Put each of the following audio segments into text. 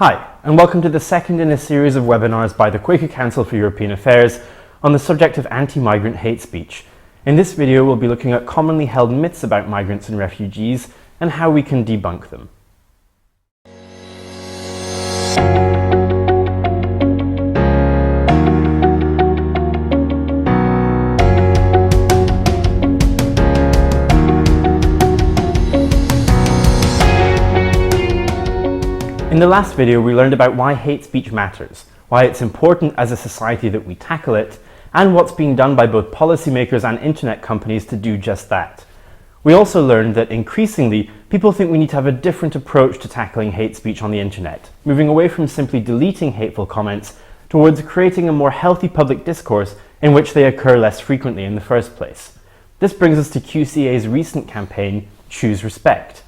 Hi, and welcome to the second in a series of webinars by the Quaker Council for European Affairs on the subject of anti-migrant hate speech. In this video, we'll be looking at commonly held myths about migrants and refugees and how we can debunk them. In the last video, we learned about why hate speech matters, why it's important as a society that we tackle it, and what's being done by both policymakers and internet companies to do just that. We also learned that increasingly, people think we need to have a different approach to tackling hate speech on the internet, moving away from simply deleting hateful comments towards creating a more healthy public discourse in which they occur less frequently in the first place. This brings us to QCA's recent campaign, Choose Respect.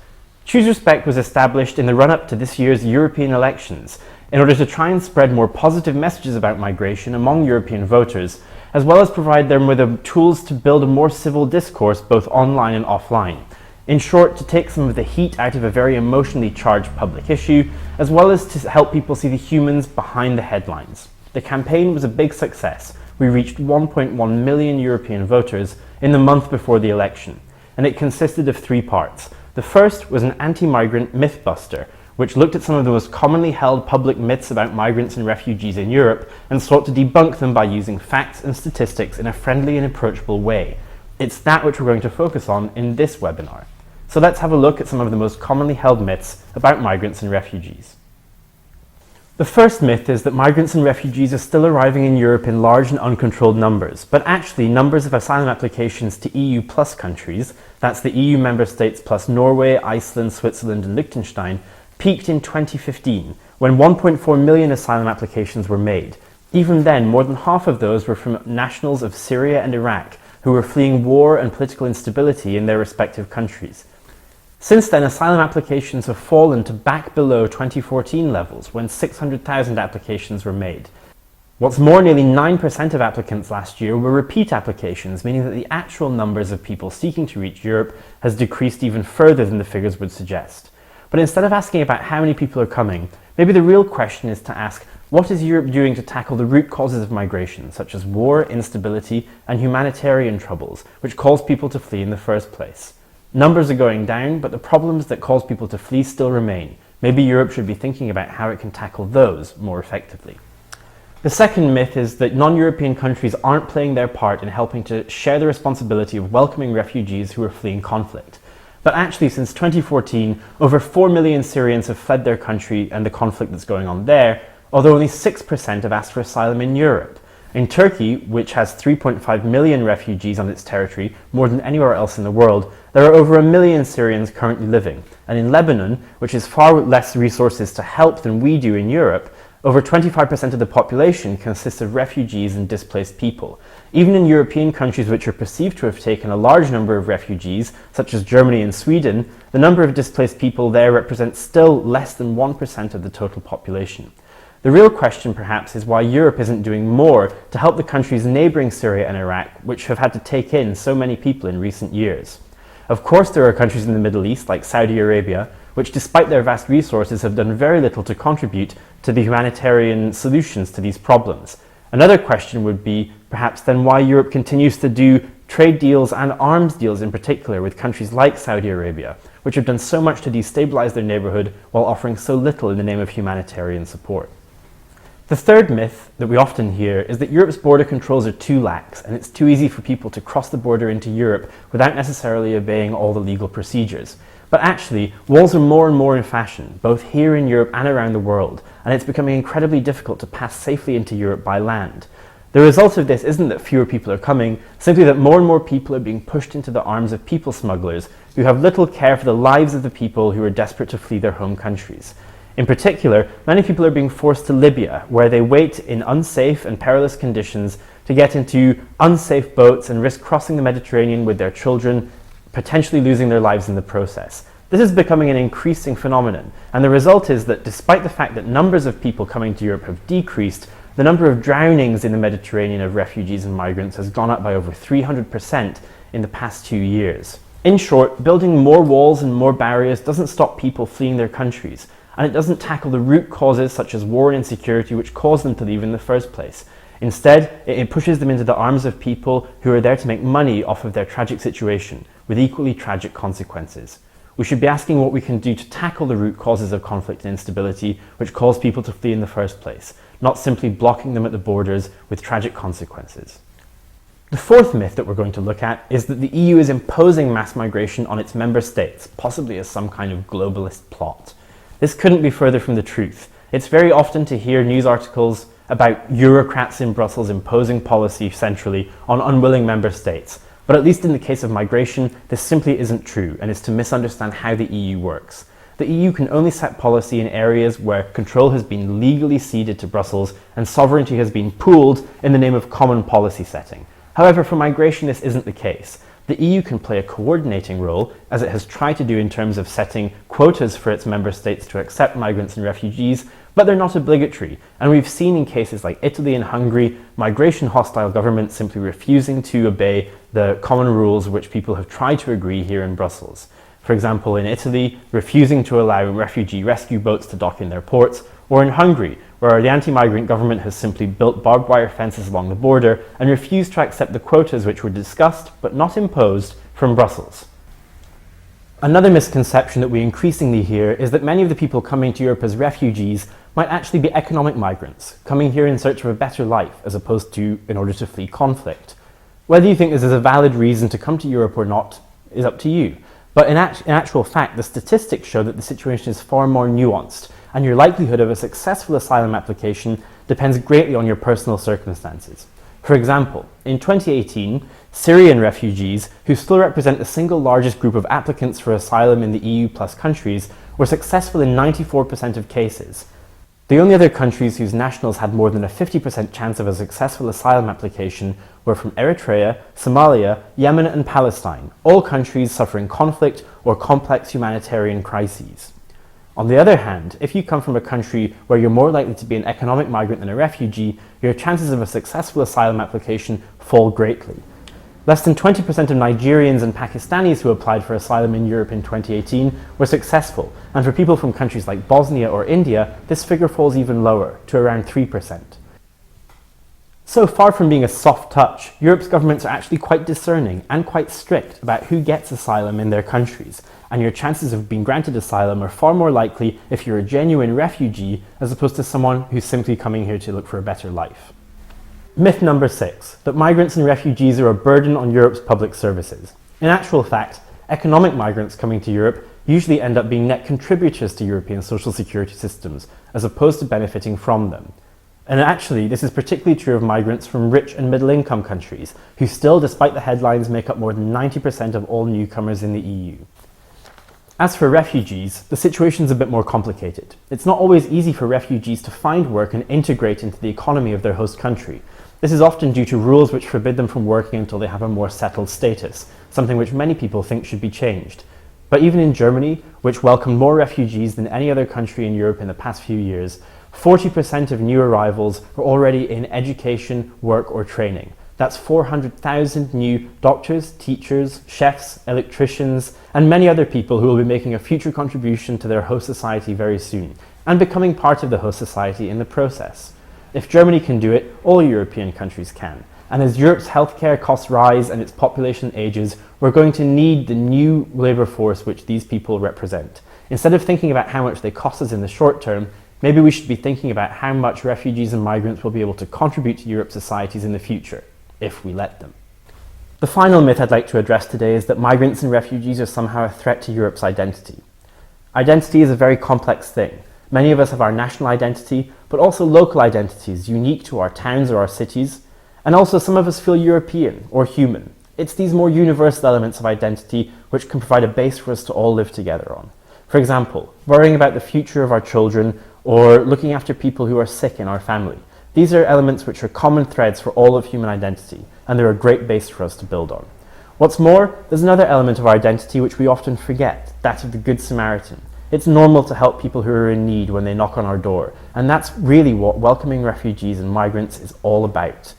Choose Respect was established in the run-up to this year's European elections in order to try and spread more positive messages about migration among European voters, as well as provide them with the tools to build a more civil discourse both online and offline. In short, to take some of the heat out of a very emotionally charged public issue, as well as to help people see the humans behind the headlines. The campaign was a big success. We reached 1.1 million European voters in the month before the election, and it consisted of three parts. The first was an anti-migrant mythbuster, which looked at some of the most commonly held public myths about migrants and refugees in Europe and sought to debunk them by using facts and statistics in a friendly and approachable way. It's that which we're going to focus on in this webinar. So let's have a look at some of the most commonly held myths about migrants and refugees. The first myth is that migrants and refugees are still arriving in Europe in large and uncontrolled numbers, but actually numbers of asylum applications to EU plus countries, that's the EU member states plus Norway, Iceland, Switzerland and Liechtenstein, peaked in 2015, when 1.4 million asylum applications were made. Even then, more than half of those were from nationals of Syria and Iraq, who were fleeing war and political instability in their respective countries. Since then, asylum applications have fallen to back below 2014 levels, when 600,000 applications were made. What's more, nearly 9% of applicants last year were repeat applications, meaning that the actual numbers of people seeking to reach Europe has decreased even further than the figures would suggest. But instead of asking about how many people are coming, maybe the real question is to ask, what is Europe doing to tackle the root causes of migration, such as war, instability, and humanitarian troubles, which cause people to flee in the first place? Numbers are going down, but the problems that cause people to flee still remain. Maybe Europe should be thinking about how it can tackle those more effectively. The second myth is that non-European countries aren't playing their part in helping to share the responsibility of welcoming refugees who are fleeing conflict. But actually, since 2014, over 4 million Syrians have fled their country and the conflict that's going on there, although only 6% have asked for asylum in Europe. In Turkey, which has 3.5 million refugees on its territory, more than anywhere else in the world, there are over 1 million Syrians currently living. And in Lebanon, which has far less resources to help than we do in Europe, over 25% of the population consists of refugees and displaced people. Even in European countries which are perceived to have taken a large number of refugees, such as Germany and Sweden, the number of displaced people there represents still less than 1% of the total population. The real question, perhaps, is why Europe isn't doing more to help the countries neighbouring Syria and Iraq, which have had to take in so many people in recent years. Of course, there are countries in the Middle East, like Saudi Arabia, which despite their vast resources have done very little to contribute to the humanitarian solutions to these problems. Another question would be, perhaps then, why Europe continues to do trade deals and arms deals in particular with countries like Saudi Arabia, which have done so much to destabilise their neighbourhood while offering so little in the name of humanitarian support. The third myth that we often hear is that Europe's border controls are too lax and it's too easy for people to cross the border into Europe without necessarily obeying all the legal procedures. But actually, walls are more and more in fashion, both here in Europe and around the world, and it's becoming incredibly difficult to pass safely into Europe by land. The result of this isn't that fewer people are coming, simply that more and more people are being pushed into the arms of people smugglers who have little care for the lives of the people who are desperate to flee their home countries. In particular, many people are being forced to Libya, where they wait in unsafe and perilous conditions to get into unsafe boats and risk crossing the Mediterranean with their children, potentially losing their lives in the process. This is becoming an increasing phenomenon, and the result is that despite the fact that numbers of people coming to Europe have decreased, the number of drownings in the Mediterranean of refugees and migrants has gone up by over 300% in the past 2 years. In short, building more walls and more barriers doesn't stop people fleeing their countries. and it doesn't tackle the root causes such as war and insecurity which caused them to leave in the first place. Instead, it pushes them into the arms of people who are there to make money off of their tragic situation, with equally tragic consequences. We should be asking what we can do to tackle the root causes of conflict and instability which cause people to flee in the first place, not simply blocking them at the borders with tragic consequences. The fourth myth that we're going to look at is that the EU is imposing mass migration on its member states, possibly as some kind of globalist plot. This couldn't be further from the truth. It's very often to hear news articles about bureaucrats in Brussels imposing policy centrally on unwilling member states. But at least in the case of migration, this simply isn't true and is to misunderstand how the EU works. The EU can only set policy in areas where control has been legally ceded to Brussels and sovereignty has been pooled in the name of common policy setting. However, for migration, this isn't the case. The EU can play a coordinating role, as it has tried to do in terms of setting quotas for its member states to accept migrants and refugees, but they're not obligatory, and we've seen in cases like Italy and Hungary, migration-hostile governments simply refusing to obey the common rules which people have tried to agree here in Brussels. For example, in Italy, refusing to allow refugee rescue boats to dock in their ports, or in Hungary, where the anti-migrant government has simply built barbed wire fences along the border and refused to accept the quotas which were discussed but not imposed from Brussels. Another misconception that we increasingly hear is that many of the people coming to Europe as refugees might actually be economic migrants, coming here in search of a better life as opposed to in order to flee conflict. Whether you think this is a valid reason to come to Europe or not is up to you, but in actual fact the statistics show that the situation is far more nuanced, and your likelihood of a successful asylum application depends greatly on your personal circumstances. For example, in 2018, Syrian refugees, who still represent the single largest group of applicants for asylum in the EU plus countries, were successful in 94% of cases. The only other countries whose nationals had more than a 50% chance of a successful asylum application were from Eritrea, Somalia, Yemen and Palestine, all countries suffering conflict or complex humanitarian crises. On the other hand, if you come from a country where you're more likely to be an economic migrant than a refugee, your chances of a successful asylum application fall greatly. Less than 20% of Nigerians and Pakistanis who applied for asylum in Europe in 2018 were successful, and for people from countries like Bosnia or India, this figure falls even lower, to around 3%. So far from being a soft touch, Europe's governments are actually quite discerning and quite strict about who gets asylum in their countries, and your chances of being granted asylum are far more likely if you're a genuine refugee as opposed to someone who's simply coming here to look for a better life. Myth number 6, that migrants and refugees are a burden on Europe's public services. In actual fact, economic migrants coming to Europe usually end up being net contributors to European social security systems, as opposed to benefiting from them. And actually, this is particularly true of migrants from rich and middle-income countries, who still, despite the headlines, make up more than 90% of all newcomers in the EU. As for refugees, the situation's a bit more complicated. It's not always easy for refugees to find work and integrate into the economy of their host country. This is often due to rules which forbid them from working until they have a more settled status, something which many people think should be changed. But even in Germany, which welcomed more refugees than any other country in Europe in the past few years, 40% of new arrivals are already in education, work or training. That's 400,000 new doctors, teachers, chefs, electricians, and many other people who will be making a future contribution to their host society very soon, and becoming part of the host society in the process. If Germany can do it, all European countries can. And as Europe's healthcare costs rise and its population ages, we're going to need the new labour force which these people represent. Instead of thinking about how much they cost us in the short term, maybe we should be thinking about how much refugees and migrants will be able to contribute to Europe's societies in the future, if we let them. The final myth I'd like to address today is that migrants and refugees are somehow a threat to Europe's identity. Identity is a very complex thing. Many of us have our national identity, but also local identities unique to our towns or our cities, and also some of us feel European or human. It's these more universal elements of identity which can provide a base for us to all live together on. For example, worrying about the future of our children or looking after people who are sick in our family. These are elements which are common threads for all of human identity, and they're a great base for us to build on. What's more, there's another element of our identity which we often forget, that of the Good Samaritan. It's normal to help people who are in need when they knock on our door, and that's really what welcoming refugees and migrants is all about.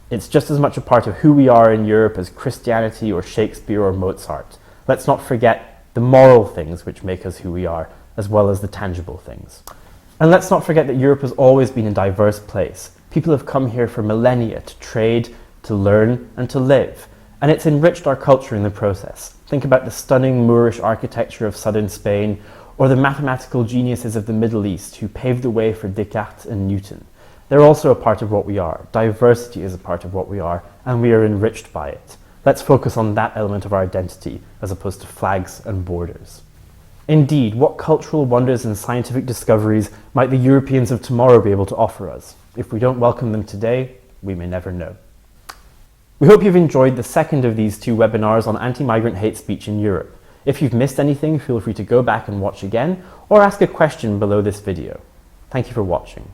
It's just as much a part of who we are in Europe as Christianity or Shakespeare or Mozart. Let's not forget the moral things which make us who we are, as well as the tangible things. And let's not forget that Europe has always been a diverse place. People have come here for millennia to trade, to learn, and to live. And it's enriched our culture in the process. Think about the stunning Moorish architecture of southern Spain, or the mathematical geniuses of the Middle East who paved the way for Descartes and Newton. They're also a part of what we are. Diversity is a part of what we are, and we are enriched by it. Let's focus on that element of our identity, as opposed to flags and borders. Indeed, what cultural wonders and scientific discoveries might the Europeans of tomorrow be able to offer us? If we don't welcome them today, we may never know. We hope you've enjoyed the second of these two webinars on anti-migrant hate speech in Europe. If you've missed anything, feel free to go back and watch again, or ask a question below this video. Thank you for watching.